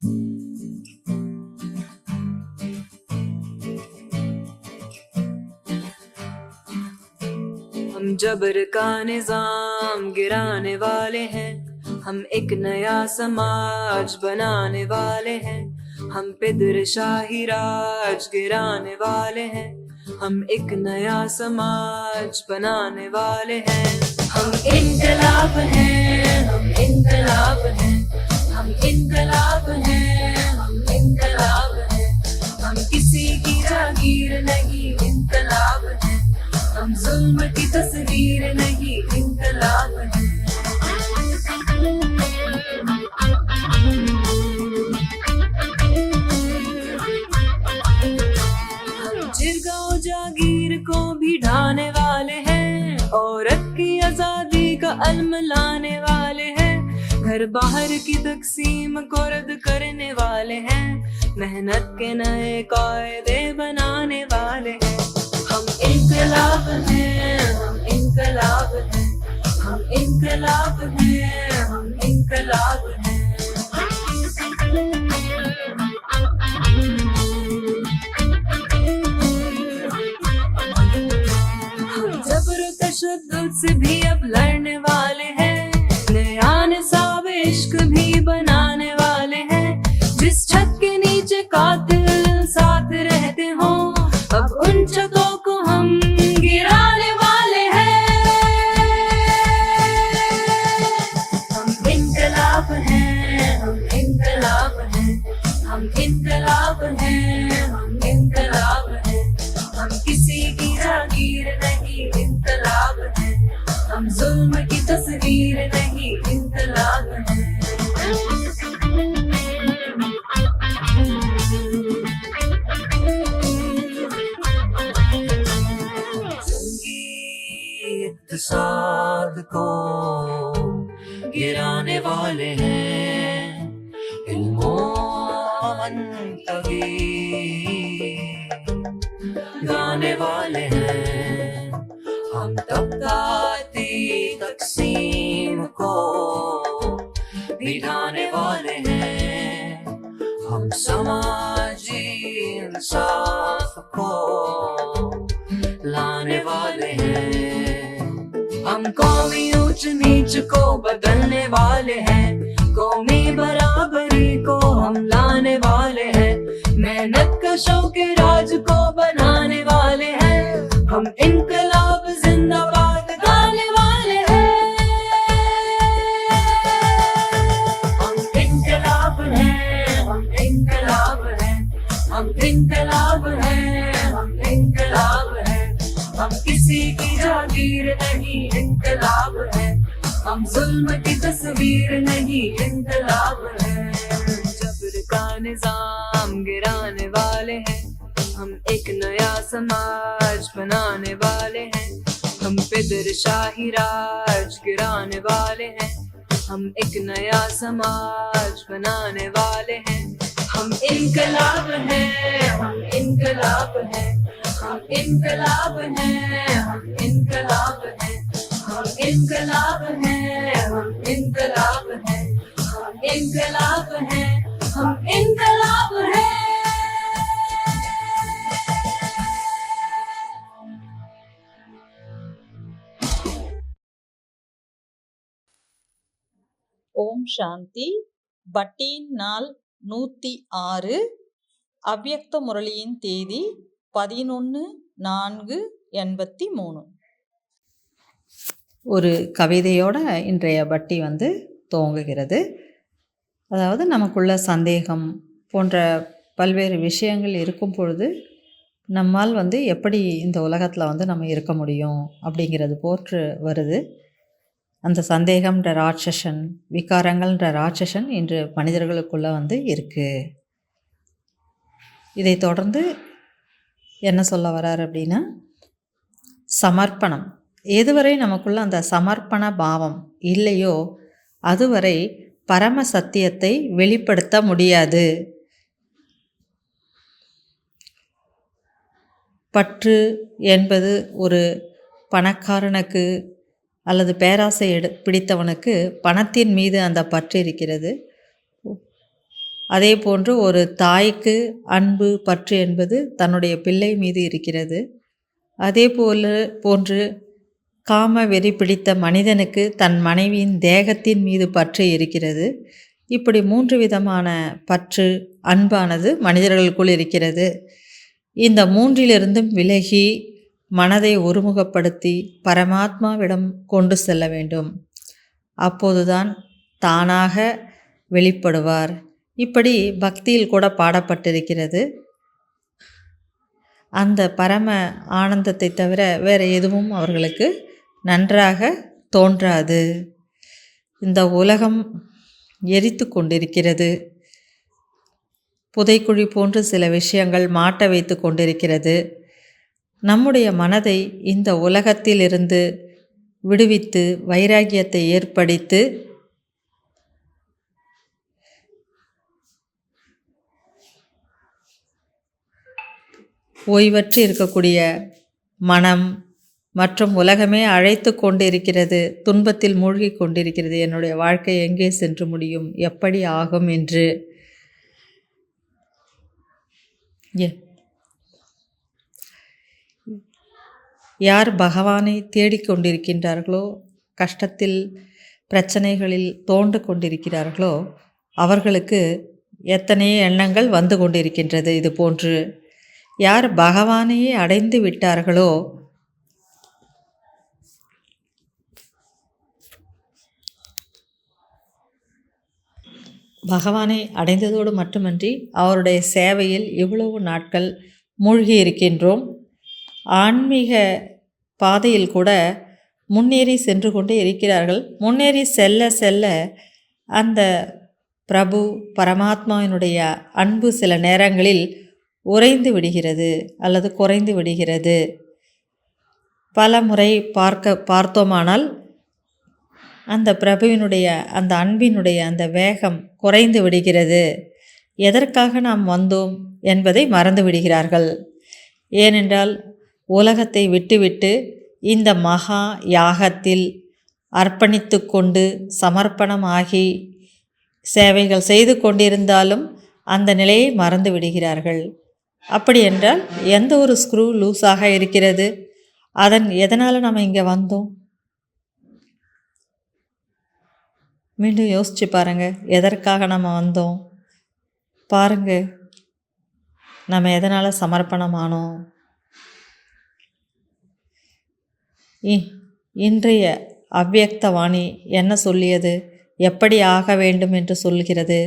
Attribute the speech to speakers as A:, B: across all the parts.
A: हम जबर का निजाम गिराने वाले हैं, हम एक नया समाज बनाने वाले हैं, हम पे शाही राज गिराने वाले हैं, हम एक नया समाज बनाने वाले हैं। हम इनकलाब हैं, हम इनकलाब हैं, हम इनकलाब हैं, हम इनकलाब हैं, हम किसी की जागीर नहीं, इनकलाब हैं, हम जुल्म की तस्वीर नहीं, इनकलाब है। हम जिरगा जागीर को भी ढाने वाले हैं, औरत की आजादी का अलम लाने वाले हैं, घर बाहर की तकसीम को रद्द करने वाले हैं, मेहनत के नए कायदे बनाने वाले हैं। हम इनकलाब हैं, हम इनकलाब हैं, हम इनकलाब हैं, हम इनकलाब हैं। हम जबर तशद्दुद से भी अब लड़ने वाले हैं, नया निसाब इश्क भी बनाने वाले हैं, जिस छत के नीचे कातिल साथ रहते हों, अब उन छतों को हम गिराने वाले हैं। हम इनकलाब हैं, हम इनकलाब हैं, हम इनकलाब हैं, हम इनकलाब हैं, हम किसी की जागीर नहीं, इनकलाब हैं, हम जुल्म की तस्वीर नहीं, इनकलाब हैं। इत्तेसाद को गिराने वाले हैं, इल्मो मंतवी गाने वाले हैं, हम तबकाती तकसीम को बिठाने वाले हैं, हम समाजी इंसाफ को लाने वाले हैं, हम कौमी ऊंच नीच को बदलने वाले हैं, कौमी बराबरी को हम लाने वाले हैं, मेहनत कशों के राज को बनाने वाले हैं, हम इनकलाब जिंदाबाद गाने वाले हैं। हम इनकलाब हैं, हम इनकलाब हैं, हम इनकलाब हैं, हम इनकलाब हैं, हम किसी की जागीर नहीं, इनकलाब है, हम जुल्म की तस्वीर नहीं, इनकलाब है। जबर का निजाम गिराने वाले हैं, हम एक नया समाज बनाने वाले हैं, हम पे शाही राज गिराने वाले हैं, हम एक नया समाज बनाने वाले हैं, हम इनकलाब हैं, हम इनकलाब हैं, हम इनकलाब हैं, हम इनकलाब हैं, हम इनकलाब हैं, हम इनकलाब हैं, हम इनकलाब हैं, हम इनकलाब हैं।
B: ஓம் சாந்தி. பட்டியின் நாள் 106. அவ்யக்த முரளியின் தேதி 11/4/83. ஒரு கவிதையோட இன்றைய பட்டி துவங்குகிறது. அதாவது நமக்குள்ள சந்தேகம் போன்ற பல்வேறு விஷயங்கள் இருக்கும் பொழுது நம்மால் எப்படி இந்த உலகத்தில் நம்ம இருக்க முடியும் அப்படிங்கிறது போற்று வருது. அந்த சந்தேகம்ன்ற ராட்சசன், விகாரங்கள்ன்ற ராட்சசன் இன்று மனிதர்களுக்குள்ளே இருக்குது. இதை தொடர்ந்து என்ன சொல்ல வர்றார் அப்படின்னா, சமர்ப்பணம். எதுவரை நமக்குள்ள அந்த சமர்ப்பண பாவம் இல்லையோ அதுவரை பரம சத்தியத்தை வெளிப்படுத்த முடியாது. பற்று என்பது ஒரு பணக்காரனுக்கு அல்லது பேராசை பிடித்தவனுக்கு பணத்தின் மீது அந்த பற்று இருக்கிறது. அதே போன்று ஒரு தாய்க்கு அன்பு பற்று என்பது தன்னுடைய பிள்ளை மீது இருக்கிறது. அதே போன்று காம வெறி பிடித்த மனிதனுக்கு தன் மனைவியின் தேகத்தின் மீது பற்று இருக்கிறது. இப்படி 3 விதமான பற்று அன்பானது மனிதர்களுக்குள் இருக்கிறது. இந்த 3லிருந்தும் விலகி மனதை ஒருமுகப்படுத்தி பரமாத்மாவிடம் கொண்டு செல்ல வேண்டும். அப்போதுதான் தானாக வெளிப்படுவார். இப்படி பக்தியில் கூட பாடப்பட்டிருக்கிறது. அந்த பரம ஆனந்தத்தை தவிர வேறு எதுவும் அவர்களுக்கு நன்றாக தோன்றாது. இந்த உலகம் எரித்து கொண்டிருக்கிறது. புதைக்குழி போன்று சில விஷயங்கள் மாட்ட வைத்து கொண்டிருக்கிறது. நம்முடைய மனதை இந்த உலகத்திலிருந்து விடுவித்து வைராகியத்தை ஏற்படுத்தி ஓய்வற்று இருக்கக்கூடிய மனம் மற்றும் உலகமே அழைத்து கொண்டிருக்கிறது, துன்பத்தில் மூழ்கி கொண்டிருக்கிறது. என்னுடைய வாழ்க்கை எங்கே சென்று முடியும், எப்படி ஆகும் என்று. யார் பகவானை தேடிக்கொண்டிருக்கின்றார்களோ, கஷ்டத்தில் பிரச்சனைகளில் தோண்டு கொண்டிருக்கிறார்களோ அவர்களுக்கு எத்தனையோ எண்ணங்கள் வந்து கொண்டிருக்கின்றது. இது போன்று யார் பகவானையே அடைந்து விட்டார்களோ பகவானை அடைந்ததோடு மட்டுமன்றி அவருடைய சேவையில் இவ்வளவு நாட்கள் மூழ்கி இருக்கின்றோம். ஆன்மீக பாதையில் கூட முன்னேறி சென்று கொண்டே இருக்கிறார்கள். முன்னேறி செல்ல செல்ல அந்த பிரபு பரமாத்மாவினுடைய அன்பு சில நேரங்களில் உறைந்து விடுகிறது அல்லது குறைந்து விடுகிறது. பல முறை பார்த்தோமானால் அந்த பிரபுவினுடைய அந்த அன்பினுடைய அந்த வேகம் குறைந்து விடுகிறது. எதற்காக நாம் வந்தோம் என்பதை மறந்து விடுகிறார்கள். ஏனென்றால் உலகத்தை விட்டுவிட்டு இந்த மகா யாகத்தில் அர்ப்பணித்து கொண்டு சமர்ப்பணமாகி சேவைகள் செய்து கொண்டிருந்தாலும் அந்த நிலையை மறந்து விடுகிறார்கள். அப்படி என்றால் எந்த ஒரு ஸ்க்ரூ லூஸாக இருக்கிறது, எதனால் நம்ம இங்கே வந்தோம்? மீண்டும் யோசிச்சு பாருங்கள், எதற்காக நம்ம வந்தோம் பாருங்கள். நம்ம எதனால் சமர்ப்பணமானோம்? இன்றைய அவ்யக்த வாணி என்ன சொல்லியது? எப்படி ஆக வேண்டும் என்று சொல்கிறது?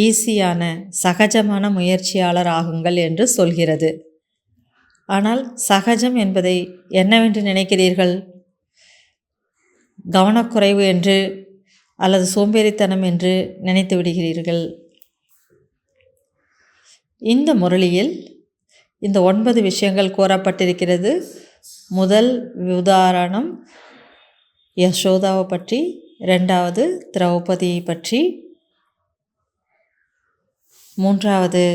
B: ஈஸியான சகஜமான முயற்சியாளர் ஆகுங்கள் என்று சொல்கிறது. ஆனால் சகஜம் என்பதை என்னவென்று நினைக்கிறீர்கள்? கவனக்குறைவு என்று அல்லது சோம்பேறித்தனம் என்று நினைத்து விடுகிறீர்கள். இந்த முரளியில் இந்த 9 விஷயங்கள் கூறப்பட்டிருக்கிறது. முதல் உதாரணம் யசோதாவை பற்றி, 2வது திரௌபதியை பற்றி, 3வது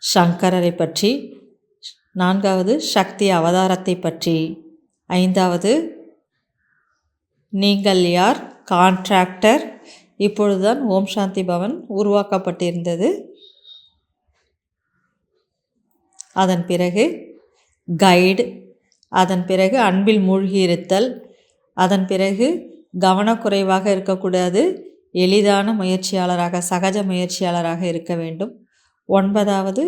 B: சங்கரரை பற்றி, 4வது சக்தி அவதாரத்தை பற்றி, 5வது நீங்கள் யார் கான்ட்ராக்டர். இப்பொழுதுதான் ஓம் சாந்தி பவன் உருவாக்கப்பட்டிருந்தது. அதன் பிறகு கைடு, அதன் பிறகு அன்பில் மூழ்கி இருத்தல், அதன் பிறகு கவனக்குறைவாக இருக்கக்கூடாது, எளிதான முயற்சியாளராக சகஜ முயற்சியாளராக இருக்க வேண்டும். 9வது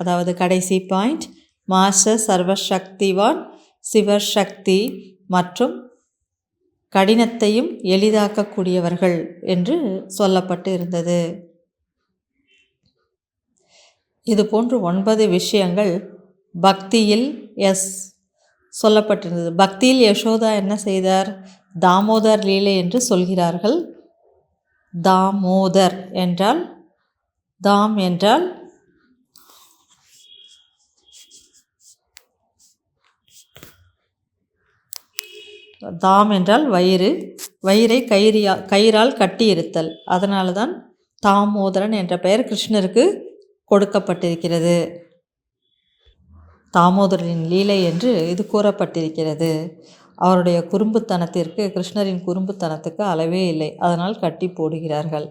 B: அதாவது கடைசி பாயிண்ட், மாஸ்டர் சர்வசக்திவான் சிவசக்தி மற்றும் கடினத்தையும் எளிதாக்கக்கூடியவர்கள் என்று சொல்லப்பட்டு இருந்தது. இது போன்று 9 விஷயங்கள் பக்தியில் சொல்லப்பட்டிருந்தது. பக்தியில் யசோதா என்ன செய்தார்? தாமோதர் லீலை என்று சொல்கிறார்கள். தாமோதர் என்றால், தாம் என்றால் தாம் என்றால் வயிறு, வயிறை கயிறால் கட்டியிருத்தல். அதனால தான் தாமோதரன் என்ற பெயர் கிருஷ்ணருக்கு கொடுக்கப்பட்டிருக்கிறது. தாமோதரனின் லீலை என்று இது கூறப்பட்டிருக்கிறது. அவருடைய குறும்புத்தனத்திற்கு, கிருஷ்ணரின் குறும்புத்தனத்துக்கு அளவே இல்லை. அதனால் கட்டி போடுகிறார்கள்.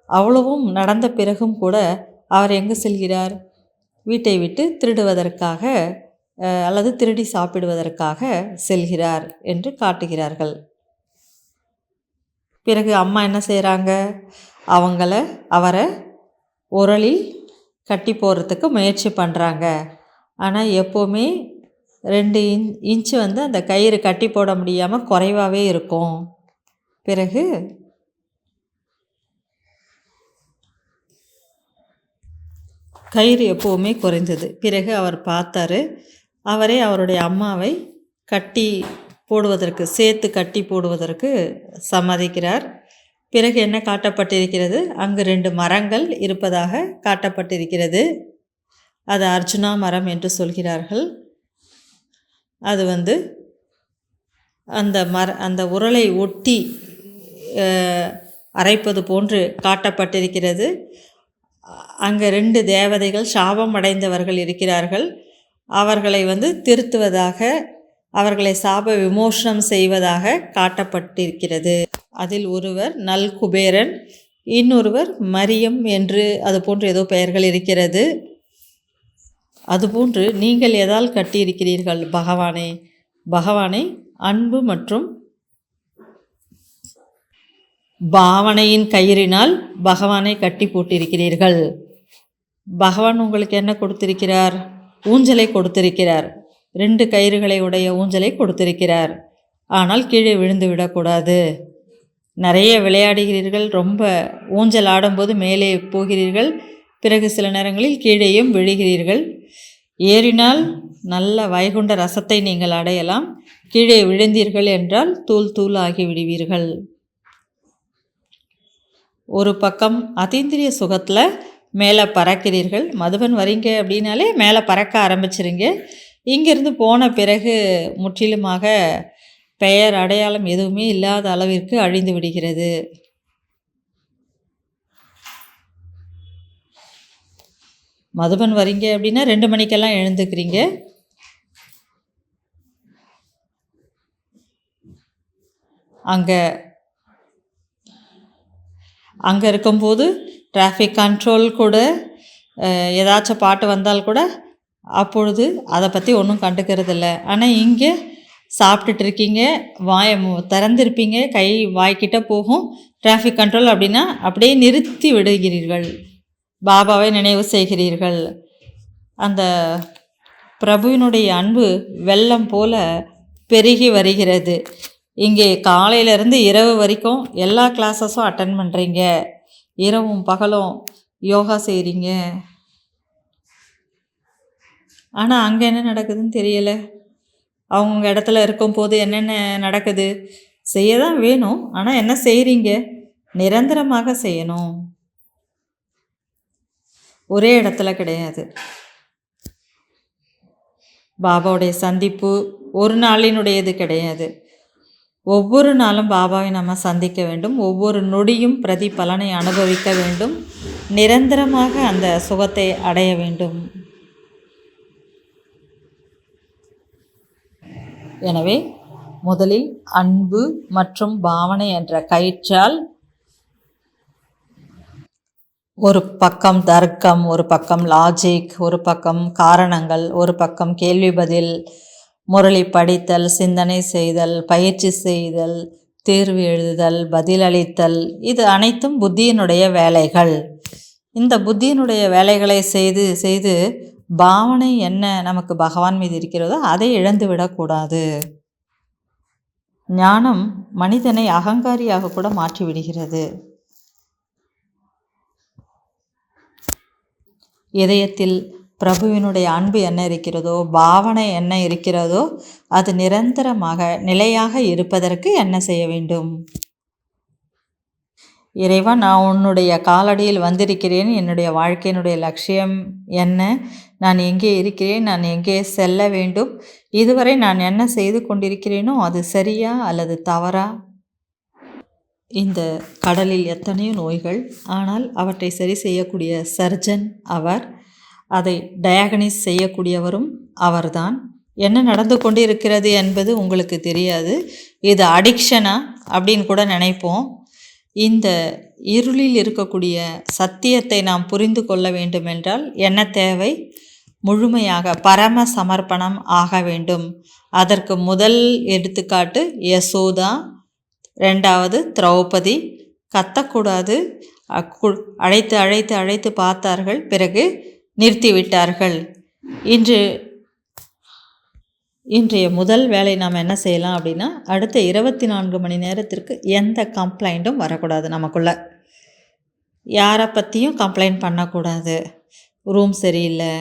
B: அவ்வளவும் நடந்த பிறகும் கூட அவர் எங்கு செல்கிறார்? வீட்டை விட்டு திருடுவதற்காக அல்லது திருடி சாப்பிடுவதற்காக செல்கிறார் என்று காட்டுகிறார்கள். பிறகு அம்மா என்ன செய்கிறாங்க? அவரை உரலில் கட்டி போடுறதுக்கு முயற்சி பண்ணுறாங்க. ஆனால் எப்போவுமே 2 இன்ச்சு அந்த கயிறு கட்டி போட முடியாமல் குறைவாகவே இருக்கும். பிறகு கயிறு எப்போவுமே குறைந்தது. பிறகு அவர் பார்த்தாரு. அவரே அவருடைய அம்மாவை கட்டி போடுவதற்கு, சேர்த்து கட்டி போடுவதற்கு சம்மதிக்கிறார். பிறகு என்ன காட்டப்பட்டிருக்கிறது? அங்கு 2 மரங்கள் இருப்பதாக காட்டப்பட்டிருக்கிறது. அது அர்ஜுனா மரம் என்று சொல்கிறார்கள். அது அந்த உரலை ஒட்டி அரைப்பது போன்று காட்டப்பட்டிருக்கிறது. அங்கே 2 தேவதைகள் சாபம் அடைந்தவர்கள் இருக்கிறார்கள். அவர்களை திருத்துவதாக, அவர்களை சாப விமோசனம் செய்வதாக காட்டப்பட்டிருக்கிறது. அதில் ஒருவர் நல்குபேரன், இன்னொருவர் மரியம் என்று அது போன்று ஏதோ பெயர்கள் இருக்கிறது. அதுபோன்று நீங்கள் எதால் கட்டியிருக்கிறீர்கள்? பகவானை அன்பு மற்றும் பாவனையின் கயிறினால் பகவானை கட்டி போட்டிருக்கிறீர்கள். பகவான் உங்களுக்கு என்ன கொடுத்திருக்கிறார்? ஊஞ்சலை கொடுத்திருக்கிறார். 2 கயிறுகளை உடைய ஊஞ்சலை கொடுத்திருக்கிறார். ஆனால் கீழே விழுந்து விடக்கூடாது. நிறைய விளையாடுகிறீர்கள். ரொம்ப ஊஞ்சல் ஆடும்போது மேலே போகிறீர்கள். பிறகு சில நேரங்களில் கீழேயும் விழுகிறீர்கள். ஏறினால் நல்ல வைகுண்ட ரசத்தை நீங்கள் அடையலாம். கீழே விழுந்தீர்கள் என்றால் தூள் தூள் ஆகி விடுவீர்கள். ஒரு பக்கம் அதீந்திரிய சுகத்தில் மேலே பறக்கிறீர்கள். மதுபன் வரீங்க அப்படின்னாலே மேலே பறக்க ஆரம்பிச்சிருங்க. இங்கிருந்து போன பிறகு முற்றிலுமாக பெயர் அடையாளம் எதுவுமே இல்லாத அளவிற்கு அழிந்து விடுகிறது. மதுபன் வரீங்க அப்படின்னா 2 மணிக்கெல்லாம் எழுந்துக்கிறீங்க. அங்கே இருக்கும்போது டிராஃபிக் கண்ட்ரோல் கூட ஏதாச்சும் பாட்டு வந்தால் கூட அப்பொழுது அதை பற்றி ஒன்றும் கண்டுக்கிறதில்ல. ஆனால் இங்கே சாப்பிட்டுட்டு இருக்கீங்க, வாயை திறந்திருப்பீங்க, கை வாய்க்கிட்ட போகும். டிராஃபிக் கண்ட்ரோல் அப்படின்னா அப்படியே நிறுத்தி விடுகிறீர்கள். பாபாவை நினைவு செய்கிறீர்கள். அந்த பிரபுவினுடைய அன்பு வெள்ளம் போல பெருகி வருகிறது. இங்கே காலையிலேருந்து இரவு வரைக்கும் எல்லா கிளாஸஸும் அட்டன் பண்ணுறீங்க. இரவும் பகலும் யோகா செய்கிறீங்க. ஆனால் அங்கே என்ன நடக்குதுன்னு தெரியலை. அவங்க இடத்துல இருக்கும்போது என்னென்ன நடக்குது? செய்ய தான் வேணும். ஆனால் என்ன செய்கிறீங்க? நிரந்தரமாக செய்யணும். ஒரே இடத்துல கிடையாது. பாபாவுடைய சந்திப்பு ஒரு நாளினுடையது கிடையாது. ஒவ்வொரு நாளும் பாபாவை நம்ம சந்திக்க வேண்டும். ஒவ்வொரு நொடியும் பிரதி பலனை அனுபவிக்க வேண்டும். நிரந்தரமாக அந்த சுகத்தை அடைய வேண்டும். எனவே முதலில் அன்பு மற்றும் பாவனை என்ற கயிற்றால் ஒரு பக்கம் தர்க்கம், ஒரு பக்கம் லாஜிக், ஒரு பக்கம் காரணங்கள், ஒரு பக்கம் கேள்வி பதில், முரளி படித்தல், சிந்தனை செய்தல், பயிற்சி செய்தல், தேர்வு எழுதுதல், பதிலளித்தல், இது அனைத்தும் புத்தியினுடைய வேலைகள். இந்த புத்தியினுடைய வேலைகளை செய்து செய்து பாவனை என்ன நமக்கு பகவான் மீது இருக்கிறதோ அதை இழந்து விடக்கூடாது. ஞானம் மனிதனை அகங்காரியாக கூட மாற்றிவிடுகிறது. இதயத்தில் பிரபுவினுடைய அன்பு என்ன இருக்கிறதோ, பாவனை என்ன இருக்கிறதோ, அது நிரந்தரமாக நிலையாக இருப்பதற்கு என்ன செய்ய வேண்டும்? இறைவா, நான் உன்னுடைய காலடியில் வந்திருக்கிறேன். என்னுடைய வாழ்க்கையினுடைய லட்சியம் என்ன? நான் எங்கே இருக்கிறேன்? நான் எங்கே செல்ல வேண்டும்? இதுவரை நான் என்ன செய்து கொண்டிருக்கிறேனோ அது சரியா அல்லது தவறா? இந்த கடலில் எத்தனையோ நோய்கள், ஆனால் அவற்றை சரி செய்யக்கூடிய சர்ஜன் அவர். அதை டயக்னிஸ் செய்யக்கூடியவரும் அவர்தான். என்ன நடந்து கொண்டு இருக்கிறது என்பது உங்களுக்கு தெரியாது. இது அடிக்ஷனா அப்படின்னு கூட நினைப்போம். இந்த இருளில் இருக்கக்கூடிய சத்தியத்தை நாம் புரிந்து கொள்ள வேண்டுமென்றால் என்ன தேவை? முழுமையாக பரம சமர்ப்பணம் ஆக வேண்டும். அதற்கு முதல் எடுத்துக்காட்டு யசோதா, ரெண்டாவது திரௌபதி. கத்தக்கூடாது, அழைத்து அழைத்து அழைத்து பார்த்தார்கள், பிறகு நிறுத்திவிட்டார்கள். இன்றைய முதல் வேலை நாம் என்ன செய்யலாம் அப்படின்னா, அடுத்த 24 மணி நேரத்திற்கு எந்த கம்ப்ளைண்ட்டும் வரக்கூடாது. நமக்குள்ளே யாரை பற்றியும் கம்ப்ளைண்ட் பண்ணக்கூடாது. ரூம் சரியில்லை,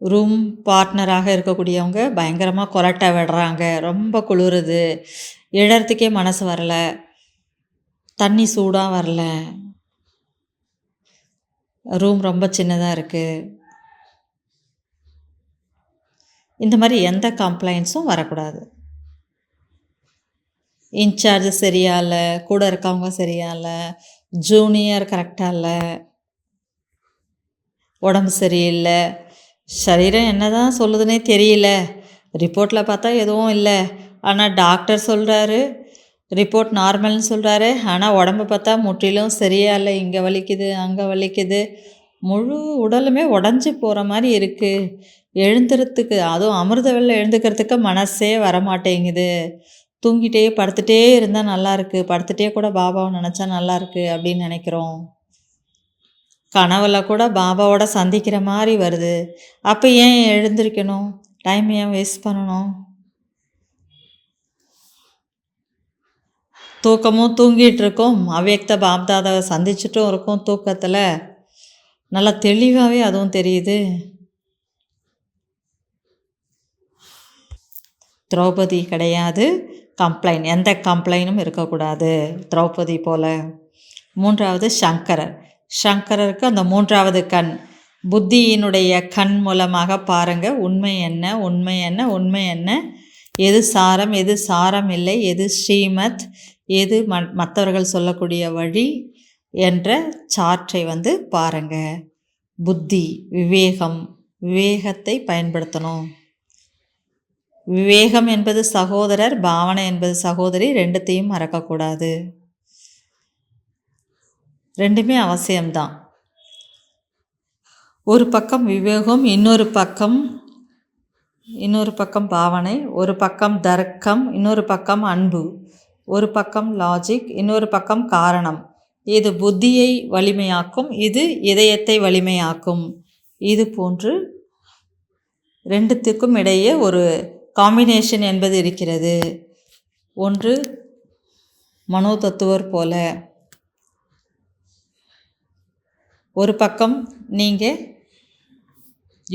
B: ரூம் பார்ட்னராக இருக்கக்கூடியவங்க பயங்கரமாக கொரட்டை விடுறாங்க, ரொம்ப குளிருது, எழறதுக்கே மனசு வரல, தண்ணி சூடாக வரல, ரூம் ரொம்ப சின்னதாக இருக்குது, இந்த மாதிரி எந்த கம்ப்ளைண்ட்ஸும் வரக்கூடாது. இன்சார்ஜ் சரியா இல்லை, கூட இருக்கவங்க சரியா இல்லை, ஜூனியர் கரெக்டாக இல்லை, உடம்பு சரியில்லை, சரீரம் என்ன தான் சொல்லுதுன்னே தெரியல, ரிப்போர்ட்டில் பார்த்தா எதுவும் இல்லை, ஆனால் டாக்டர் சொல்கிறாரு ரிப்போர்ட் நார்மல்னு சொல்கிறாரு, ஆனால் உடம்பு பார்த்தா முற்றிலும் சரியா இல்லை, இங்கே வலிக்குது அங்கே வலிக்குது, முழு உடலுமே உடஞ்சி போகிற மாதிரி இருக்குது, எழுந்துறதுக்கு அதுவும் அமிர்த வெள்ளை எழுந்துக்கிறதுக்கு மனசே வரமாட்டேங்குது, தூங்கிட்டே படுத்துகிட்டே இருந்தால் நல்லாயிருக்கு, படுத்துகிட்டே கூட பாபாவை நினச்சா நல்லாயிருக்கு அப்படின்னு நினைக்கிறோம். கனவுல கூட பாபாவோட சந்திக்கிற மாதிரி வருது. அப்போ ஏன் எழுந்திருக்கணும்? டைம் ஏன் வேஸ்ட் பண்ணணும்? தூக்கமும் தூங்கிட்டு இருக்கோம், அவ்யக்த பாப்தாதாவை சந்திச்சுட்டும் இருக்கோம், தூக்கத்தில் நல்லா தெளிவாகவே அதுவும் தெரியுது. திரௌபதி கிடையாது, கம்ப்ளைண்ட் எந்த கம்ப்ளைண்ட்டும் இருக்கக்கூடாது திரௌபதி போல். மூன்றாவது சங்கரர். சங்கரருக்கு அந்த மூன்றாவது கண், புத்தியினுடைய கண் மூலமாக பாருங்கள் உண்மை என்ன, உண்மை என்ன, உண்மை என்ன, எது சாரம், எது சாரம் இல்லை, எது ஸ்ரீமத், எது மற்றவர்கள் சொல்லக்கூடிய வழி என்ற சார்ட்டை பாருங்கள். புத்தி, விவேகம், விவேகத்தை பயன்படுத்தணும். விவேகம் என்பது சகோதரர், பாவனை என்பது சகோதரி, ரெண்டுத்தையும் மறக்கக்கூடாது. ரெண்டுமே அவசியம்தான். ஒரு பக்கம் விவேகம், இன்னொரு பக்கம் பாவனை, ஒரு பக்கம் தர்க்கம், இன்னொரு பக்கம் அன்பு, ஒரு பக்கம் லாஜிக், இன்னொரு பக்கம் காரணம். இது புத்தியை வலிமையாக்கும், இது இதயத்தை வலிமையாக்கும். இது போன்று ரெண்டுத்துக்கும் இடையே ஒரு காம்பினேஷன் என்பது இருக்கிறது. ஒன்று மனோ தத்துவர் போல, ஒரு பக்கம் நீங்கள்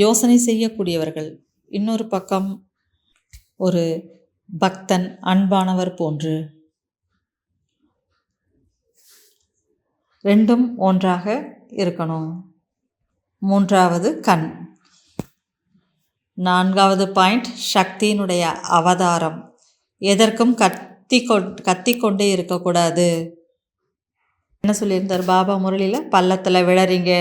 B: யோசனை செய்யக்கூடியவர்கள், இன்னொரு பக்கம் ஒரு பக்தன், அன்பானவர் போன்று. ரெண்டும் ஒன்றாக இருக்கணும். மூன்றாவது கண். நான்காவது பாயிண்ட், சக்தியினுடைய அவதாரம். எதற்கும் கத்தி கொண்டே இருக்கக்கூடாது. என்ன சொல்லியிருந்தார் பாபா முரளியில்? பள்ளத்தில் விழறீங்க,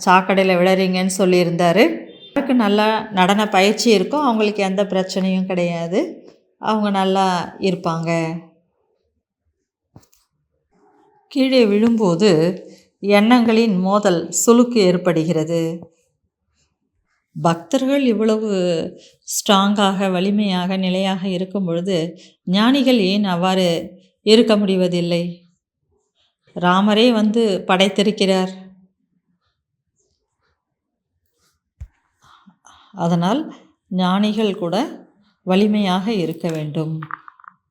B: சாக்கடையில் விழறீங்கன்னு சொல்லியிருந்தார். அவருக்கு நல்லா நடன பயிற்சி இருக்கும், அவங்களுக்கு எந்த பிரச்சனையும் கிடையாது, அவங்க நல்லா இருப்பாங்க. கீழே விழும்போது எண்ணங்களின் மோதல், சுளுக்கு ஏற்படுகிறது. பக்தர்கள் இவ்வளவு ஸ்ட்ராங்காக, வலிமையாக, நிலையாக இருக்கும் பொழுது ஞானிகள் ஏன் அவ்வாறு இருக்க முடிவதில்லை? ராமரே படைத்திருக்கிறார். அதனால் ஞானிகள் கூட வலிமையாக இருக்க வேண்டும்.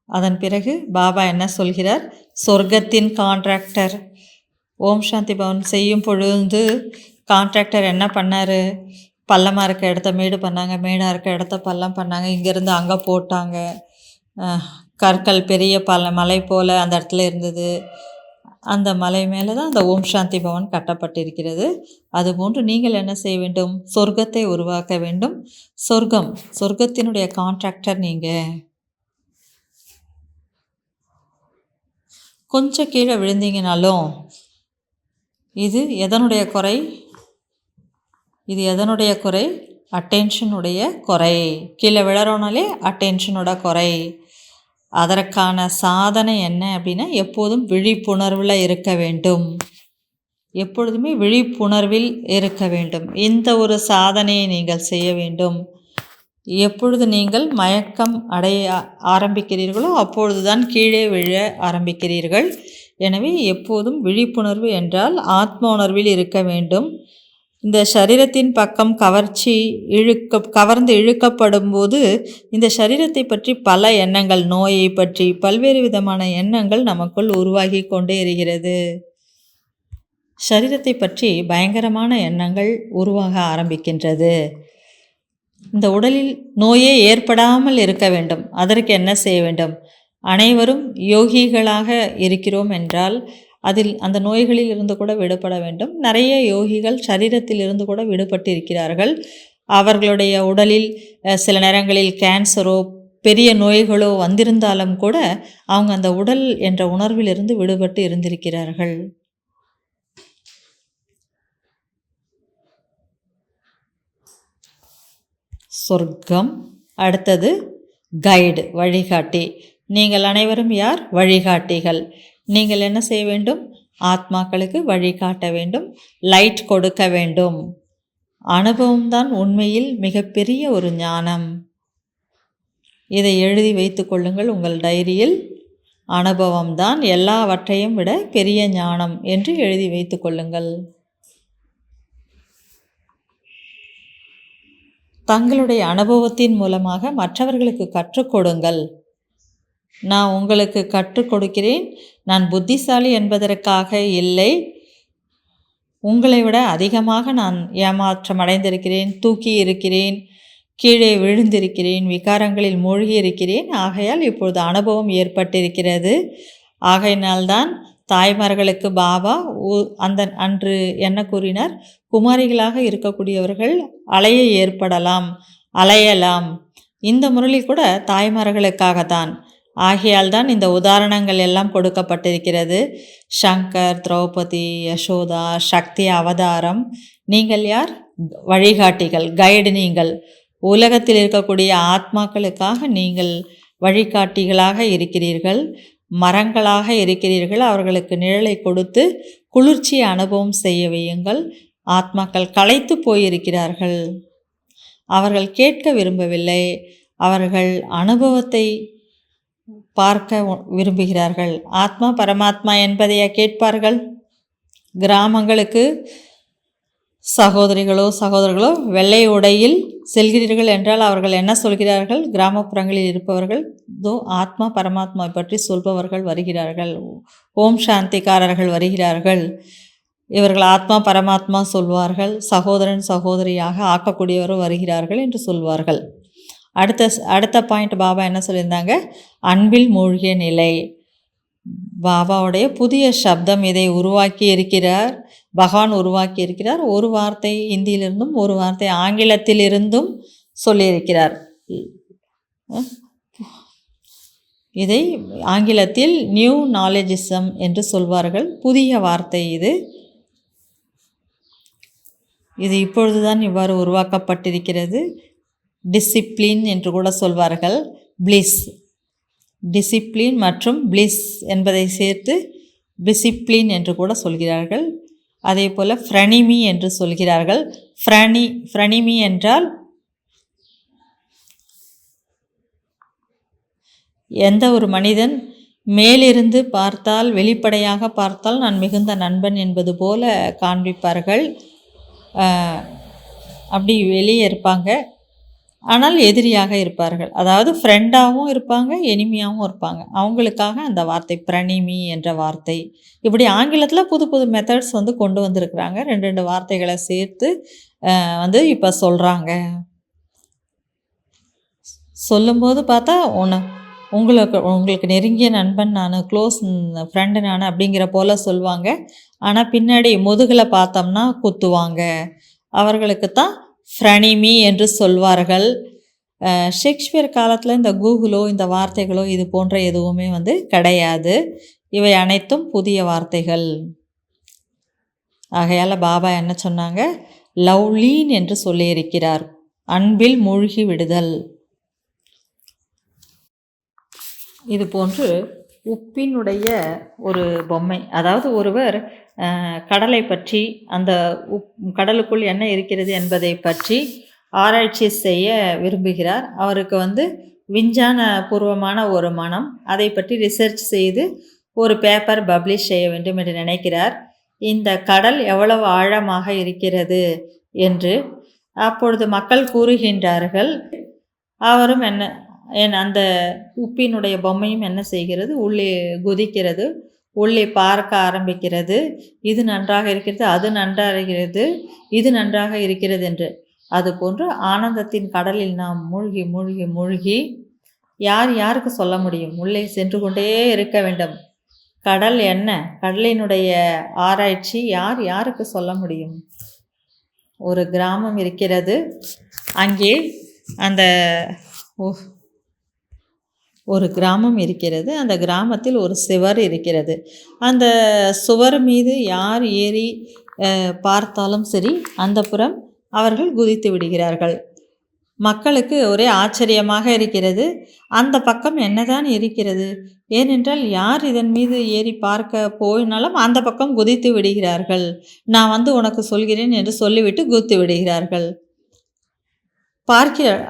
B: அதன் பிறகு பாபா என்ன சொல்கிறார்? சொர்க்கத்தின் கான்ட்ராக்டர். ஓம் சாந்தி பவன் செய்யும் பொழுது கான்ட்ராக்டர் என்ன பண்ணார்? பள்ளமாக இருக்க இடத்த மேடு பண்ணாங்க, மேடாக இருக்க இடத்த பள்ளம் பண்ணாங்க, இங்கேருந்து அங்கே போட்டாங்க, கற்கள் பெரிய மலை போல் அந்த இடத்துல இருந்தது. அந்த மலை மேலே தான் அந்த ஓம் சாந்தி பவன் கட்டப்பட்டிருக்கிறது. அதுபோன்று நீங்கள் என்ன செய்ய வேண்டும்? சொர்க்கத்தை உருவாக்க வேண்டும். சொர்க்கத்தினுடைய கான்ட்ராக்டர் நீங்கள். கொஞ்சம் கீழே விழுந்தீங்கனாலும் இது எதனுடைய குறை? இது எதனுடைய குறை? அட்டென்ஷனுடைய குறை. கீழே விழறோனாலே அட்டென்ஷனோட குறை. அதற்கான சாதனை என்ன அப்படின்னா, எப்போதும் விழிப்புணர்வில் இருக்க வேண்டும். எப்பொழுதுமே விழிப்புணர்வில் இருக்க வேண்டும். இந்த ஒரு சாதனையை நீங்கள் செய்ய வேண்டும். எப்பொழுது நீங்கள் மயக்கம் அடைய ஆரம்பிக்கிறீர்களோ அப்பொழுது தான் கீழே விழ ஆரம்பிக்கிறீர்கள். எனவே எப்போதும் விழிப்புணர்வு என்றால் ஆத்ம உணர்வில் இருக்க வேண்டும். இந்த சரீரத்தின் பக்கம் கவர்ந்து இழுக்கப்படும் போது இந்த சரீரத்தை பற்றி பல எண்ணங்கள், நோயை பற்றி பல்வேறு விதமான எண்ணங்கள் நமக்குள் உருவாகி கொண்டே இருக்கிறது. சரீரத்தை பற்றி பயங்கரமான எண்ணங்கள் உருவாக ஆரம்பிக்கின்றது. இந்த உடலில் நோயே ஏற்படாமல் இருக்க வேண்டும். அதற்கு என்ன செய்ய வேண்டும்? அனைவரும் யோகிகளாக இருக்கிறோம் என்றால் அந்த நோய்களில் இருந்து கூட விடுபட வேண்டும். நிறைய யோகிகள் சரீரத்தில் இருந்து கூட விடுபட்டு இருக்கிறார்கள். அவர்களுடைய உடலில் சில நேரங்களில் கேன்சரோ பெரிய நோய்களோ வந்திருந்தாலும் கூட அவங்க அந்த உடல் என்ற உணர்விலிருந்து விடுபட்டு இருந்திருக்கிறார்கள். சொர்க்கம். அடுத்தது கைடு, வழிகாட்டி. நீங்கள் அனைவரும் யார்? வழிகாட்டிகள். நீங்கள் என்ன செய்ய வேண்டும்? ஆத்மாக்களுக்கு வழிகாட்ட வேண்டும், லைட் கொடுக்க வேண்டும். அனுபவம்தான் உண்மையில் மிகப்பெரிய ஒரு ஞானம். இதை எழுதி வைத்து கொள்ளுங்கள் உங்கள் டைரியில். அனுபவம்தான் எல்லாவற்றையும் விட பெரிய ஞானம் என்று எழுதி வைத்து கொள்ளுங்கள். தங்களுடைய அனுபவத்தின் மூலமாக மற்றவர்களுக்கு கற்றுக் கொடுங்கள். நான் உங்களுக்கு கற்றுக் கொடுக்கிறேன். நான் புத்திசாலி என்பதற்காக இல்லை. உங்களை விட அதிகமாக நான் ஏமாற்றம் அடைந்திருக்கிறேன், தூக்கி இருக்கிறேன், கீழே விழுந்திருக்கிறேன், விகாரங்களில் மூழ்கி இருக்கிறேன். ஆகையால் இப்பொழுது அனுபவம் ஏற்பட்டிருக்கிறது. ஆகையினால்தான் தாய்மார்களுக்கு பாபா அன்று என்ன கூறினார்? குமாரிகளாக இருக்கக்கூடியவர்கள் அலையலாம். இந்த முரளி கூட தாய்மார்களுக்காகத்தான். ஆகையால் தான் இந்த உதாரணங்கள் எல்லாம் கொடுக்கப்பட்டிருக்கிறது. சங்கர், திரௌபதி, யசோதா, சக்தி அவதாரம். நீங்கள் யார்? வழிகாட்டிகள், கைடு. நீங்கள் உலகத்தில் இருக்கக்கூடிய ஆத்மாக்களுக்காக நீங்கள் வழிகாட்டிகளாக இருக்கிறீர்கள், மரங்களாக இருக்கிறீர்கள். அவர்களுக்கு நிழலை கொடுத்து குளிர்ச்சியை அனுபவம் செய்ய வையுங்கள். ஆத்மாக்கள் களைத்து போயிருக்கிறார்கள். அவர்கள் கேட்க விரும்பவில்லை, அவர்கள் அனுபவத்தை பார்க்க விரும்புகிறார்கள். ஆத்மா பரமாத்மா என்பதையா கேட்பார்கள்? கிராமங்களுக்கு சகோதரர்களோ வெள்ளை உடையில் செல்கிறீர்கள் என்றால் அவர்கள் என்ன சொல்கிறார்கள்? கிராமப்புறங்களில் இருப்பவர்கள் ஆத்மா பரமாத்மா பற்றி சொல்பவர்கள் வருகிறார்கள், ஓம் சாந்திக்காரர்கள் வருகிறார்கள். இவர்கள் ஆத்மா பரமாத்மா சொல்வார்கள், சகோதரன் சகோதரியாக ஆக்கக்கூடியவரும் வருகிறார்கள் என்று சொல்வார்கள். அடுத்த பாயிண்ட் பாபா என்ன சொல்லியிருந்தாங்க? அன்பில் மூழ்கிய நிலை. பாபாவுடைய புதிய சப்தம் இதை உருவாக்கி இருக்கிறார், பகவான் உருவாக்கி இருக்கிறார். ஒரு வார்த்தை ஹிந்தியிலிருந்தும் ஒரு வார்த்தை ஆங்கிலத்திலிருந்தும் சொல்லியிருக்கிறார். இதை ஆங்கிலத்தில் நியூ நாலேஜிசம் என்று சொல்வார்கள். புதிய வார்த்தை இது இப்பொழுதுதான் இவ்வாறு உருவாக்கப்பட்டிருக்கிறது. டிசிப்ளின் என்று கூட சொல்வார்கள். பிளிஸ், டிசிப்ளின் மற்றும் பிளிஸ் என்பதை சேர்த்து டிசிப்ளின் என்று கூட சொல்கிறார்கள். அதே போல் ஃப்ரணிமி என்று சொல்கிறார்கள். ஃப்ரணிமி என்றால் எந்த ஒரு மனிதன் மேலிருந்து பார்த்தால், வெளிப்படையாக பார்த்தால் நான் மிகுந்த நண்பன் என்பது போல காண்பிப்பார்கள். அப்படி வெளியே இருப்பாங்க, ஆனால் எதிரியாக இருப்பார்கள். அதாவது ஃப்ரெண்டாகவும் இருப்பாங்க, எனிமியாகவும் இருப்பாங்க. அவங்களுக்காக அந்த வார்த்தை பிரணிமி என்ற வார்த்தை. இப்படி ஆங்கிலத்தில் புது புது மெத்தட்ஸ் கொண்டு வந்திருக்கிறாங்க. ரெண்டு வார்த்தைகளை சேர்த்து இப்போ சொல்கிறாங்க. சொல்லும்போது பார்த்தா உங்களுக்கு நெருங்கிய நண்பன் நான், க்ளோஸ் ஃப்ரெண்டு நான் அப்படிங்கிற போல் சொல்லுவாங்க. ஆனால் பின்னாடி முதுகில் பார்த்தோம்னா குத்துவாங்க. அவர்களுக்கு தான் ஃப்ரணிமி என்று சொல்வார்கள். ஷேக்ஸ்பியர் காலத்தில் இந்த கூகுளோ இந்த வார்த்தைகளோ இது போன்ற எதுவுமே கிடையாது. இவை அனைத்தும் புதிய வார்த்தைகள். ஆகையால் பாபா என்ன சொன்னாங்க? லவ்லீன் என்று சொல்லியிருக்கிறார். அன்பில் மூழ்கி விடுதல். இது போன்று உப்பினுடைய ஒரு பொம்மை, அதாவது ஒருவர் கடலை பற்றி, அந்த கடலுக்குள் என்ன இருக்கிறது என்பதை பற்றி ஆராய்ச்சி செய்ய விரும்புகிறார். அவருக்கு விஞ்ஞான பூர்வமான ஒரு மனம், அதை பற்றி ரிசர்ச் செய்து ஒரு பேப்பர் பப்ளிஷ் செய்ய வேண்டும் என்று நினைக்கிறார். இந்த கடல் எவ்வளவு ஆழமாக இருக்கிறது என்று அப்பொழுது மக்கள் கூறுகின்றார்கள். அவரும் அந்த உப்பினுடைய பொம்மையும் என்ன செய்கிறது, உள்ளே குதிக்கிறது, உள்ளே பார்க்க ஆரம்பிக்கிறது. இது நன்றாக இருக்கிறது, அது நன்றாக இருக்கிறது, இது நன்றாக இருக்கிறது என்று. அதுபோன்று ஆனந்தத்தின் கடலில் நாம் மூழ்கி மூழ்கி மூழ்கி யாருக்கு சொல்ல முடியும்? உள்ளே சென்று கொண்டே இருக்க வேண்டும். கடல் என்ன, கடலினுடைய ஆராய்ச்சி யாருக்கு சொல்ல முடியும்? ஒரு கிராமம் இருக்கிறது. அங்கே ஒரு கிராமம் இருக்கிறது. அந்த கிராமத்தில் ஒரு சுவர் இருக்கிறது. அந்த சுவர் மீது யார் ஏறி பார்த்தாலும் சரி, அந்த புறம் அவர்கள் குதித்து விடுகிறார்கள். மக்களுக்கு ஒரே ஆச்சரியமாக இருக்கிறது. அந்த பக்கம் என்னதான் இருக்கிறது? ஏனென்றால் யார் இதன் மீது ஏறி பார்க்க போயினாலும் அந்த பக்கம் குதித்து விடுகிறார்கள். நான் உனக்கு சொல்கிறேன் என்று சொல்லிவிட்டு குதித்து விடுகிறார்கள்.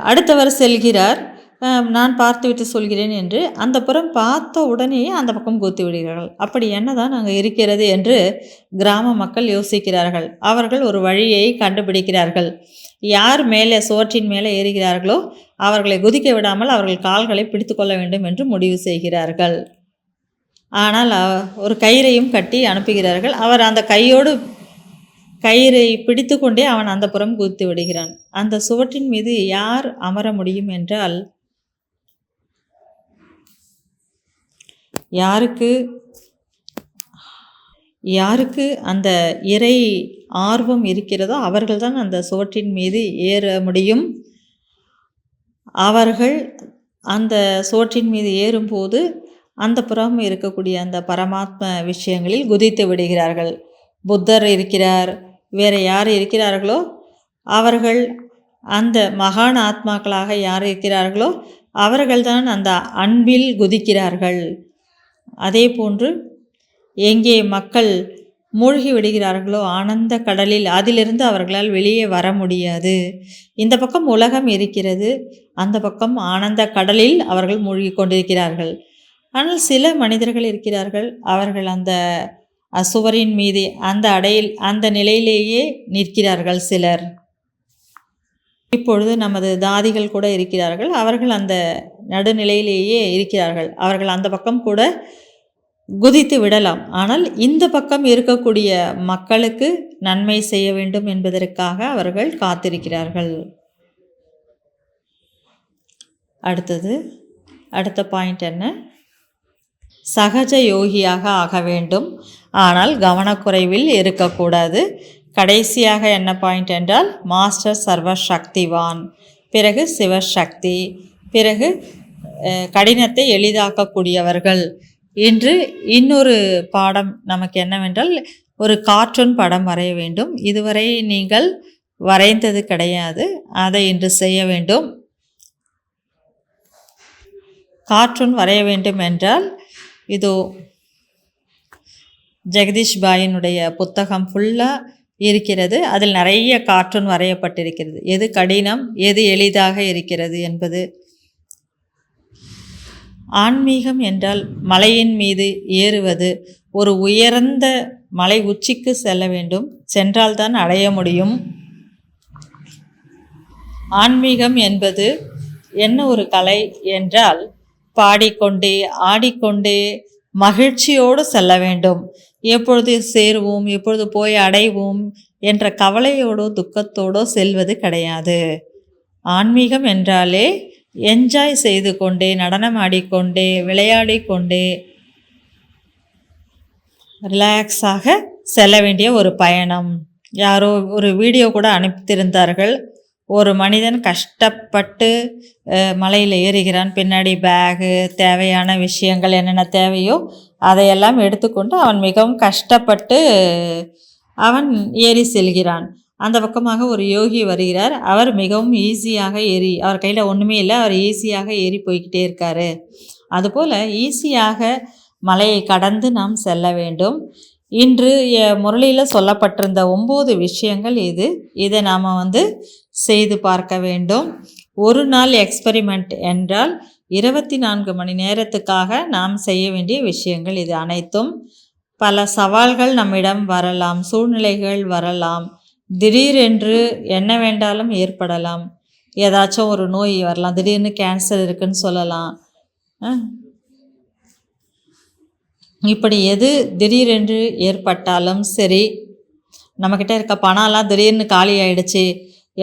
B: அடுத்தவர் செல்கிறார், நான் பார்த்துவிட்டு சொல்கிறேன் என்று. அந்த புறம் பார்த்த உடனேயே அந்த பக்கம் குதித்து விடுகிறார்கள். அப்படி என்னதான் அங்கே இருக்கிறது என்று கிராம மக்கள் யோசிக்கிறார்கள். அவர்கள் ஒரு வழியை கண்டுபிடிக்கிறார்கள். யார் மேலே சுவற்றின் மேலே ஏறுகிறார்களோ அவர்களை குதிக்க விடாமல் அவர்கள் கால்களை பிடித்து கொள்ள வேண்டும் என்று முடிவு செய்கிறார்கள். ஆனால் ஒரு கயிறையும் கட்டி அனுப்புகிறார்கள். அவர் அந்த கயிறை பிடித்து கொண்டே அவன் அந்த புறம் குதித்து விடுகிறான். அந்த சுவற்றின் மீது யார் அமர முடியும் என்றால், யாருக்கு அந்த இறை ஆர்வம் இருக்கிறதோ அவர்கள்தான் அந்த சுவற்றின் மீது ஏற முடியும். அவர்கள் அந்த சுவற்றின் மீது ஏறும்போது அந்த புறம் இருக்கக்கூடிய அந்த பரமாத்ம விஷயங்களில் குதித்து விடுகிறார்கள். புத்தர் இருக்கிறார், வேறு யார் இருக்கிறார்களோ அவர்கள், அந்த மகான் ஆத்மாக்களாக யார் இருக்கிறார்களோ அவர்கள்தான் அந்த அன்பில் குதிக்கிறார்கள். அதே போன்று எங்கே மக்கள் மூழ்கி விடுகிறார்களோ ஆனந்த கடலில், அதிலிருந்து அவர்களால் வெளியே வர முடியாது. இந்த பக்கம் உலகம் இருக்கிறது, அந்த பக்கம் ஆனந்த கடலில் அவர்கள் மூழ்கி கொண்டிருக்கிறார்கள். ஆனால் சில மனிதர்கள் இருக்கிறார்கள், அவர்கள் அந்த சுவரின் மீது அந்த நிலையிலேயே நிற்கிறார்கள் சிலர். இப்பொழுது நமது தாதிகள் கூட இருக்கிறார்கள், அவர்கள் அந்த நடுநிலையிலேயே இருக்கிறார்கள். அவர்கள் அந்த பக்கம் கூட குதித்து விடலாம். ஆனால் இந்த பக்கம் இருக்கக்கூடிய மக்களுக்கு நன்மை செய்ய வேண்டும் என்பதற்காக அவர்கள் காத்திருக்கிறார்கள். அடுத்த பாயிண்ட் என்ன? சகஜ யோகியாக ஆக வேண்டும், ஆனால் கவனக்குறைவில் இருக்கக்கூடாது. கடைசியாக என்ன பாயிண்ட் என்றால், மாஸ்டர் சர்வசக்திவான், பிறகு சிவசக்தி, பிறகு கடினத்தை எளிதாக்கக்கூடியவர்கள். இன்று இன்னொரு பாடம் நமக்கு என்னவென்றால், ஒரு கார்ட்டூன் படம் வரைய வேண்டும். இதுவரை நீங்கள் வரைந்தது கிடையாது, அதை இன்று செய்ய வேண்டும். கார்ட்டூன் வரைய வேண்டும் என்றால், இதோ ஜெகதீஷ் பாயினுடைய புத்தகம் ஃபுல்லாக இருக்கிறது. அதில் நிறைய கார்ட்டூன் வரையப்பட்டிருக்கிறது. எது கடினம், எது எளிதாக இருக்கிறது என்பது. ஆன்மீகம் என்றால் மலையின் மீது ஏறுவது. ஒரு உயர்ந்த மலை உச்சிக்கு செல்ல வேண்டும், சென்றால்தான் அடைய முடியும். ஆன்மீகம் என்பது என்ன ஒரு கலை என்றால், பாடிக்கொண்டே ஆடிக்கொண்டே மகிழ்ச்சியோடு செல்ல வேண்டும். எப்பொழுது சேருவோம், எப்பொழுது போய் அடைவோம் என்ற கவலையோடோ துக்கத்தோடோ செல்வது கிடையாது. ஆன்மீகம் என்றாலே என்ஜாய் செய்து கொண்டே, நடனம் ஆடிக்கொண்டே, விளையாடிக்கொண்டே, ரிலாக்ஸாக செல்ல வேண்டிய ஒரு பயணம். யாரோ ஒரு வீடியோ கூட அனுப்பித்திருந்தார்கள். ஒரு மனிதன் கஷ்டப்பட்டு மலையில் ஏறுகிறான். பின்னாடி பேகு, தேவையான விஷயங்கள் என்னென்ன தேவையோ அதையெல்லாம் எடுத்துக்கொண்டு அவன் மிகவும் கஷ்டப்பட்டு அவன் ஏறி செல்கிறான். அந்த பக்கமாக ஒரு யோகி வருகிறார். அவர் மிகவும் ஈஸியாக அவர் கையில் ஒன்றுமே இல்லை, அவர் ஈஸியாக ஏறி போய்கிட்டே இருக்கார். அதுபோல் ஈஸியாக மலையை கடந்து நாம் செல்ல வேண்டும். இன்று முரளியில் சொல்லப்பட்டிருந்த 9 விஷயங்கள் இதை நாம் செய்து பார்க்க வேண்டும். ஒரு நாள் எக்ஸ்பெரிமெண்ட் என்றால் 24 மணி நேரத்துக்காக நாம் செய்ய வேண்டிய விஷயங்கள் இது அனைத்தும். பல சவால்கள் நம்மிடம் வரலாம், சூழ்நிலைகள் வரலாம், திடீரென்று என்ன வேண்டாலும் ஏற்படலாம். ஏதாச்சும் ஒரு நோய் வரலாம், திடீர்னு கேன்சர் இருக்குன்னு சொல்லலாம். இப்படி எது திடீரென்று ஏற்பட்டாலும் சரி, நம்மக்கிட்ட இருக்க பணம்லாம் திடீர்னு காலி ஆகிடுச்சு,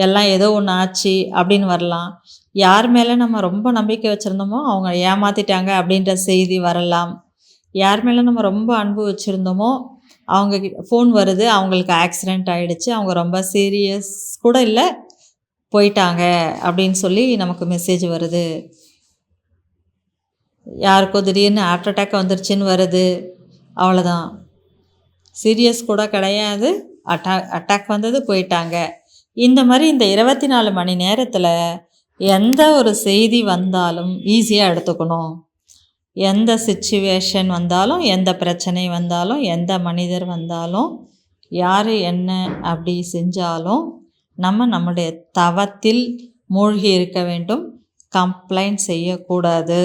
B: எல்லாம் ஏதோ ஒன்று ஆச்சு அப்படின்னு வரலாம். யார் மேலே நம்ம ரொம்ப நம்பிக்கை வச்சுருந்தோமோ அவங்க ஏமாற்றிட்டாங்க அப்படின்ற செய்தி வரலாம். யார் மேலே நம்ம ரொம்ப அன்பு வச்சுருந்தோமோ அவங்க ஃபோன் வருது, அவங்களுக்கு ஆக்சிடெண்ட் ஆகிடுச்சு, அவங்க ரொம்ப சீரியஸ் கூட இல்லை, போயிட்டாங்க அப்படின்னு சொல்லி நமக்கு மெசேஜ் வருது. யாருக்கோ திடீர்னு ஹார்ட் அட்டாக் வந்துருச்சுன்னு வருது, அவ்வளோதான். சீரியஸ் கூட கிடையாது, அட்டாக் வந்தது, போயிட்டாங்க. இந்த மாதிரி இந்த 24 மணி நேரத்தில் எந்த ஒரு செய்தி வந்தாலும் ஈஸியாக எடுத்துக்கணும். எந்த சிச்சுவேஷன் வந்தாலும், எந்த பிரச்சனை வந்தாலும், எந்த மனிதர் வந்தாலும், யார் என்ன அப்படி செஞ்சாலும் நம்முடைய தவத்தில் மூழ்கி இருக்க வேண்டும். கம்ப்ளைண்ட் செய்யக்கூடாது.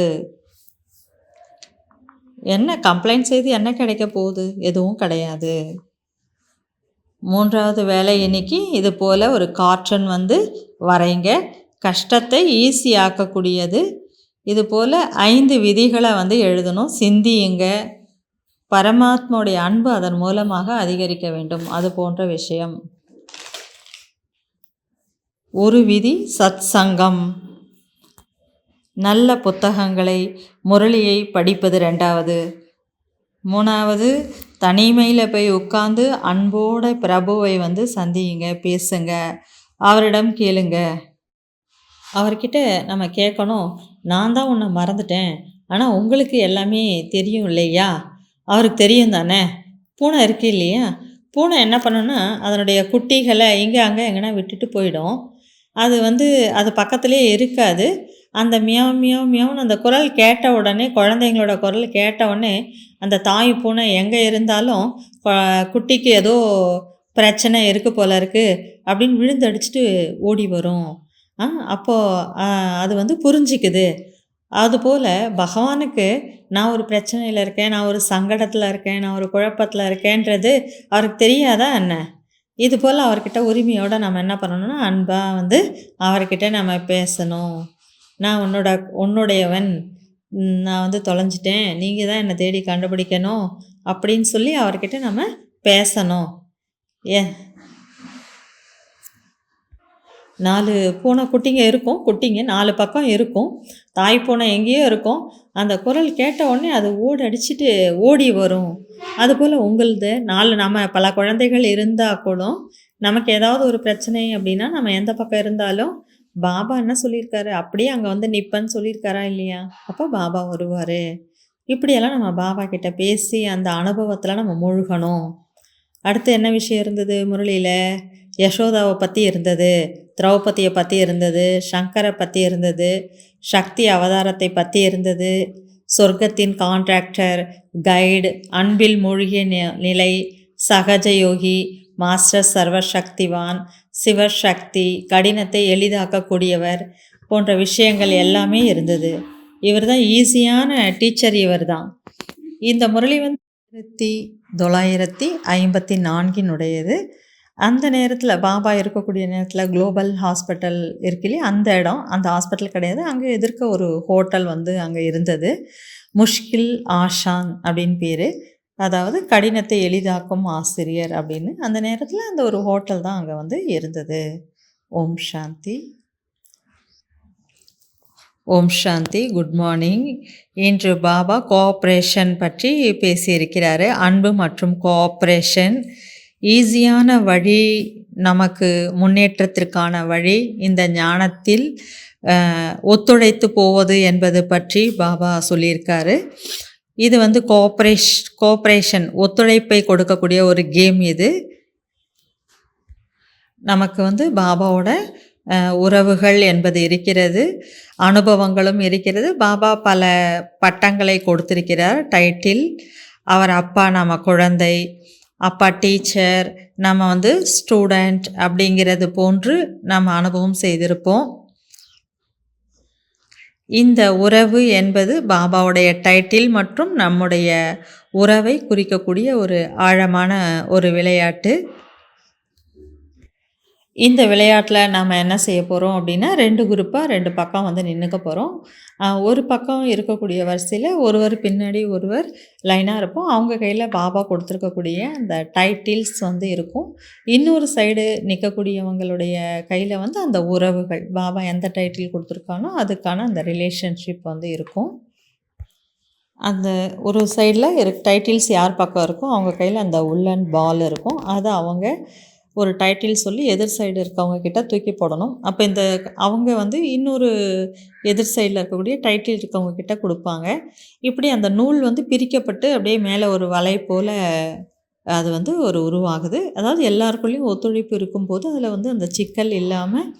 B: என்ன கம்ப்ளைண்ட் செய்து என்ன கிடைக்க போகுது? எதுவும் கிடையாது. 3வது வேலை இன்னைக்கு இது போல் ஒரு கார்ட்டூன் வரைங்க. கஷ்டத்தை ஈஸியாக்கக்கூடியது. இது போல் 5 விதிகளை எழுதணும், சிந்தியுங்க. பரமாத்மாவுடைய அன்பு அதன் மூலமாக அதிகரிக்க வேண்டும், அது போன்ற விஷயம். ஒரு விதி சத் சங்கம், நல்ல புத்தகங்களை முரளியை படிப்பது 2வது. 3வது தனிமையில் போய் உட்காந்து அன்போட பிரபுவை சந்தியுங்க, பேசுங்க, அவரிடம் கேளுங்க. அவர்கிட்ட நம்ம கேட்கணும், நான் தான் உன்னை மறந்துட்டேன், ஆனால் உங்களுக்கு எல்லாமே தெரியும் இல்லையா? அவருக்கு தெரியும் தானே. பூனை இருக்கு இல்லையா, பூனை என்ன பண்ணுன்னா அதனுடைய குட்டிகளை இங்கே அங்கே எங்கன்னா விட்டுட்டு போயிடும். அது அது பக்கத்துலேயே இருக்காது. அந்த மியாவ் மியாவ் மியாவ்னு அந்த குரல் கேட்ட உடனே, குழந்தைங்களோட குரல் கேட்ட உடனே அந்த தாய் பூனை எங்கே இருந்தாலும் குட்டிக்கு ஏதோ பிரச்சனை இருக்குது போல இருக்குது அப்படின்னு விழுந்தடிச்சிட்டு ஓடி வரும். அப்போது அது புரிஞ்சிக்குது. அதுபோல் பகவானுக்கு நான் ஒரு பிரச்சனையில் இருக்கேன், நான் ஒரு சங்கடத்தில் இருக்கேன், நான் ஒரு குழப்பத்தில் இருக்கேன்றது அவருக்கு தெரியாதா என்ன? இது போல் அவர்கிட்ட உரிமையோடு நம்ம என்ன பண்ணணும்னா அன்பாக அவர்கிட்ட நம்ம பேசணும். நான் உன்னுடையவன், நான் தொலைஞ்சிட்டேன், நீங்கள் தான் என்னை தேடி கண்டுபிடிக்கணும் அப்படின்னு சொல்லி அவர்கிட்ட நம்ம பேசணும். 4 பூனை குட்டிங்க இருக்கும், குட்டிங்க 4 பக்கம் இருக்கும். தாய் பூனை எங்கேயோ இருக்கும். அந்த குரல் கேட்ட உடனே அது அடிச்சுட்டு ஓடி வரும். அதுபோல் உங்களது 4 நம்ம பல குழந்தைகள் இருந்தால் கூட நமக்கு ஏதாவது ஒரு பிரச்சனை அப்படின்னா நம்ம எந்த பக்கம் இருந்தாலும் பாபா என்ன சொல்லியிருக்காரு, அப்படியே அங்கே நிற்பேன்னு சொல்லியிருக்காரா இல்லையா? அப்போ பாபா வருவார். இப்படியெல்லாம் நம்ம பாபா கிட்ட பேசி அந்த அனுபவத்தில் நம்ம மூழ்கணும். அடுத்து என்ன விஷயம் இருந்தது முரளியில்? யசோதாவை பற்றி இருந்தது, திரௌபதியை பற்றி இருந்தது, சங்கரை பற்றி இருந்தது, சக்தி அவதாரத்தை பற்றி இருந்தது, சொர்க்கத்தின் கான்ட்ராக்டர், கைடு, அன்பில் மூழ்கிய நிலை, சகஜயோகி, மாஸ்டர் சர்வசக்திவான், சிவசக்தி, கடினத்தை எளிதாக்கக்கூடியவர் போன்ற விஷயங்கள் எல்லாமே இருந்தது. இவர் தான் ஈஸியான டீச்சர். இவர் தான் இந்த முரளி 1954 அந்த நேரத்தில் பாபா இருக்கக்கூடிய நேரத்தில் குளோபல் ஹாஸ்பிட்டல் இருக்குல்லையே, அந்த இடம், அந்த ஹாஸ்பிட்டல் கிடையாது, அங்கே எதிர்க்க ஒரு ஹோட்டல் அங்கே இருந்தது. முஷ்கில் ஆஷான் அப்படின்னு பேர், அதாவது கடினத்தை எளிதாக்கும் ஆசிரியர் அப்படின்னு. அந்த நேரத்தில் அந்த ஒரு ஹோட்டல் தான் அங்கே இருந்தது. ஓம் சாந்தி. ஓம் சாந்தி. Good morning. இன்று பாபா கோஆப்ரேஷன் பற்றி பேசியிருக்கிறாரு. அன்பு மற்றும் கோஆப்ரேஷன் ஈஸியான வழி, நமக்கு முன்னேற்றத்திற்கான வழி, இந்த ஞானத்தில் ஒத்துழைத்து போவது என்பது பற்றி பாபா சொல்லியிருக்காரு. இது கோஆப்ரேஷன் ஒத்துழைப்பை கொடுக்கக்கூடிய ஒரு கேம். இது நமக்கு வந்து பாபாவோட உறவுகள் என்பது இருக்கிறது, அனுபவங்களும் இருக்கிறது. பாபா பல பட்டங்களை கொடுத்திருக்கிறார், டைட்டில். அவர் அப்பா, நம்ம குழந்தை, அப்பா டீச்சர், நம்ம வந்து ஸ்டூடெண்ட் அப்படிங்கிறது போன்று நம்ம அனுபவம் செய்திருப்போம். இந்த உறவு என்பது பாபாவுடைய டைட்டில் மற்றும் நம்முடைய உறவை குறிக்கக்கூடிய ஒரு ஆழமான ஒரு விளையாட்டு. இந்த விளையாட்டில் நம்ம என்ன செய்ய போகிறோம் அப்படின்னா, 2 குரூப்பாக 2 பக்கம் வந்து நின்றுக்க போகிறோம். ஒரு பக்கம் இருக்கக்கூடிய வரிசையில் ஒருவர் பின்னாடி ஒருவர் லைனாக இருப்போம். அவங்க கையில் பாபா கொடுத்துருக்கக்கூடிய அந்த டைட்டில்ஸ் வந்து இருக்கும். இன்னொரு சைடு நிற்கக்கூடியவங்களுடைய கையில் வந்து அந்த உறவுகள், பாபா எந்த டைட்டில் கொடுத்துருக்கானோ அதுக்கான அந்த ரிலேஷன்ஷிப் வந்து இருக்கும். அந்த ஒரு சைடில் டைட்டில்ஸ் யார் பக்கம் இருக்கோ அவங்க கையில் அந்த உள்ளன் பால் இருக்கும். அதை அவங்க ஒரு டைட்டில் சொல்லி எதிர் சைடு இருக்கவங்க கிட்ட தூக்கி போடணும். அப்போ இந்த அவங்க வந்து இன்னொரு எதிர் சைடில் இருக்கக்கூடிய டைட்டில் இருக்கவங்க கிட்ட கொடுப்பாங்க. இப்படி அந்த நூல் வந்து பிரிக்கப்பட்டு அப்படியே மேலே ஒரு வலை போல் அது வந்து ஒரு உருவாகுது. அதாவது எல்லாருக்குள்ளேயும் ஒத்துழைப்பு இருக்கும்போது அதில் வந்து அந்த சிக்கல் இல்லாமல்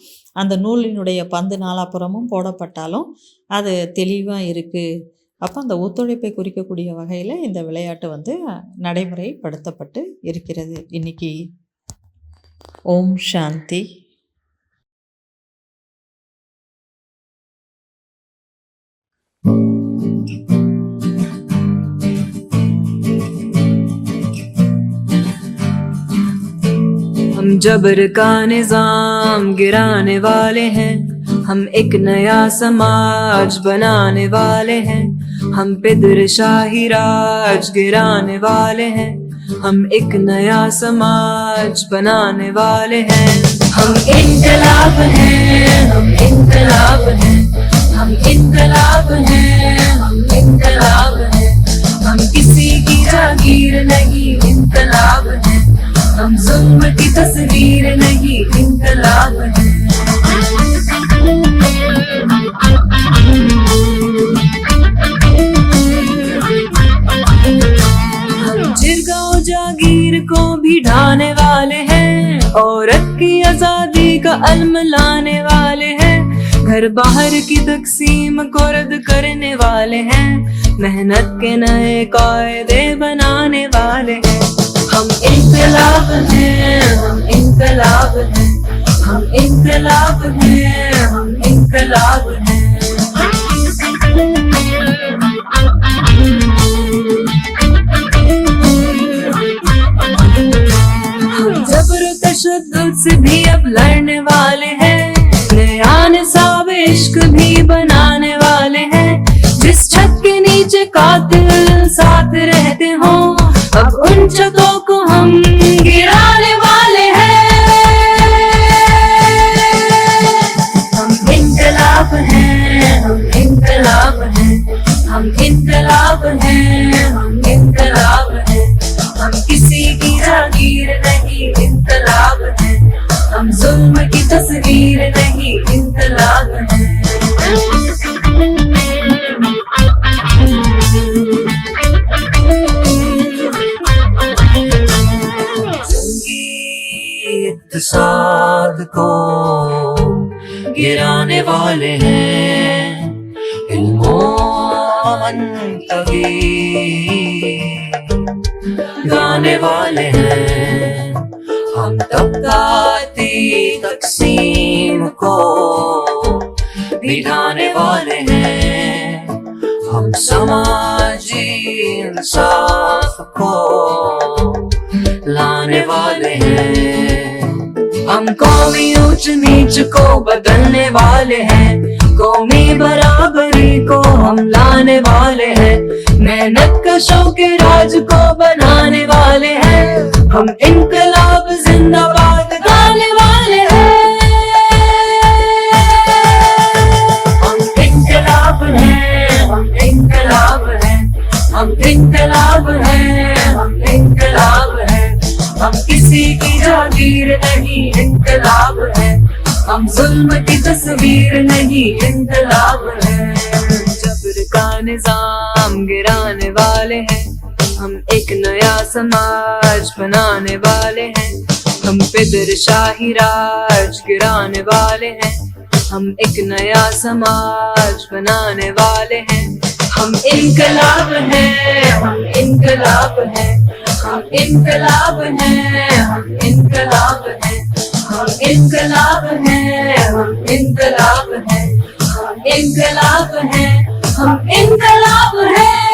B: அந்த நூலினுடைய பந்து நாலாப்புறமும் போடப்பட்டாலும் அது தெளிவாக இருக்குது. அப்போ அந்த ஒத்துழைப்பை குறிக்கக்கூடிய வகையில் இந்த விளையாட்டு வந்து நடைமுறைப்படுத்தப்பட்டு இருக்கிறது இன்றைக்கி. ஓம் சாந்தி.
A: हम जबर का निजाम गिराने वाले हैं, हम एक नया समाज बनाने वाले हैं, हम पे शाही राज गिराने वाले हैं, हम एक नया समाज बनाने वाले हैं। हम इनकलाब हैं, हम इनकलाब हैं, हम इनकलाब हैं, हम इनकलाब हैं, हम किसी की जागीर नहीं, इनकलाब हैं, हम जुल्म की तस्वीर नहीं, इनकलाब हैं। जागीर को भी ढाने वाले हैं, औरत की आजादी का अलम लाने वाले हैं, घर बाहर की तकसीम को रद्द करने वाले हैं, मेहनत के नए कायदे बनाने वाले हैं। हम इनकलाब हैं, हम इनकलाब हैं, हम इनकलाब हैं, हम इनकलाब हैं। तशद्दुद से भी अब लड़ने वाले हैं, नया निसाब इश्क भी बनाने वाले हैं, जिस छत के नीचे कातिल साथ रहते हो अब उन छतों को हम गिराने वाले हैं। हम इनकलाब हैं, हम इनकलाब हैं, हम इनकलाब हैं, हम इनकलाब हैं, हम किसी की जागीर नहीं, इनकलाब है, हम जुल्म की तस्वीर नहीं, इनकलाब है। इत्तेसाद को गिराने वाले हैं, इल्मो-मंतगी गाने वाले हैं, हम तबकाती तकसीम को मिटाने वाले हैं, हम समाजी इंसाफ को लाने वाले हैं, हम कौमी ऊंच नीच को बदलने वाले हैं, कौमी बराबरी को हम लाने वाले हैं, मेहनत कशों के राज को बनाने वाले हैं, हम इनकलाब जिंदाबाद गाने वाले हैं। हम इनकलाब हैं, हम इनकलाब हैं, हम इनकलाब हैं, हम इनकलाब हैं, हम किसी की जागीर नहीं, इनकलाब है, हम जुल्म की तस्वीर नहीं, इनकलाब है। जबर का निजाम गिराने वाले हैं, हम एक नया समाज बनाने वाले हैं, हम पे दर शाही राज गिराने वाले हैं, हम एक नया समाज बनाने वाले हैं। हम इनकलाब हैं, हम इनकलाब हैं, हम इनकलाब हैं, हम इनकलाब हैं, हम इनकलाब हैं, हम इनकलाब हैं, हम इनकलाब हैं, हम इनकलाब हैं।